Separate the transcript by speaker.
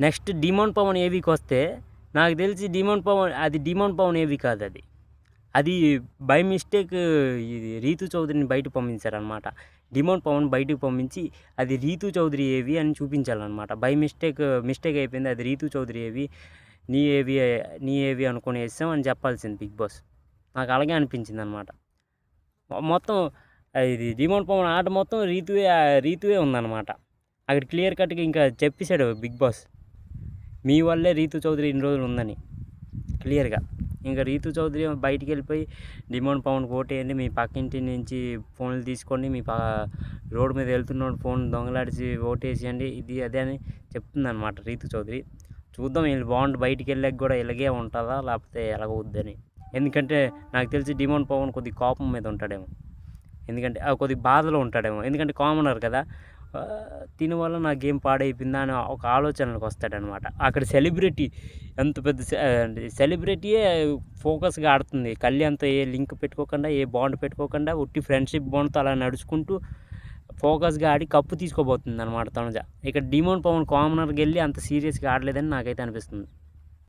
Speaker 1: Next demon Pawan ఏవికి వస్తే నాకు తెలిసి డిమోన్ పవన్ ఏవి కాదు అది బై మిస్టేక్ ఇది రీతు చౌదరిని బయటకు పంపించారనమాట. డిమోన్ పవన్ బయటకు పంపించి అది రీతు చౌదరి ఏవి అని చూపించాలన్నమాట. బై మిస్టేక్ అయిపోయింది, అది రీతు చౌదరి ఏవి, నీ ఏవి అనుకుని వేసాం అని చెప్పాల్సింది బిగ్ బాస్. నాకు అలాగే అనిపించింది అనమాట. మొత్తం ఇది డిమోన్ పవన్ ఆట మొత్తం రీతువే ఉందన్నమాట. అక్కడ క్లియర్ కట్గా ఇంకా చెప్పేశాడు బిగ్ బాస్, మీ వల్లే రీతు చౌదరి ఇన్ని రోజులు ఉందని క్లియర్గా. ఇంకా రీతు చౌదరి బయటికి వెళ్ళిపోయి డిమోన్ పవన్కి ఓటేయండి, మీ పక్కింటి నుంచి ఫోన్లు తీసుకోండి, మీ రోడ్డు మీద వెళ్తున్న ఫోన్ దొంగలాడిచి ఓటేసేయండి, ఇది అదే అని చెప్తుందన్నమాట రీతు చౌదరి. చూద్దాం వీళ్ళు బయటికి వెళ్ళాక కూడా ఇలాగే ఉంటుందా లేకపోతే ఎలాగవుద్దని. ఎందుకంటే నాకు తెలిసి డిమోన్ పవన్ కొద్ది కోపం మీద ఉంటాడేమో, ఎందుకంటే కొద్ది బాధలో ఉంటాడేమో, ఎందుకంటే కామనర్ కదా. దీనివల్ల నా గేమ్ పాడైపోయిందా అని ఒక ఆలోచనలకు వస్తాడనమాట. అక్కడ సెలబ్రిటీ ఎంత పెద్ద సెలబ్రిటీయే ఫోకస్గా ఆడుతుంది. కళ్యాణ్తో ఏ లింక్ పెట్టుకోకుండా, ఏ బాండ్ పెట్టుకోకుండా, ఉట్టి ఫ్రెండ్షిప్ బాండ్తో అలా నడుచుకుంటూ ఫోకస్గా ఆడి కప్పు తీసుకోబోతుంది అనమాట తనుజ. ఇక్కడ డిమోన్ పవన్ కామనర్కి వెళ్ళి అంత సీరియస్గా ఆడలేదని నాకైతే అనిపిస్తుంది.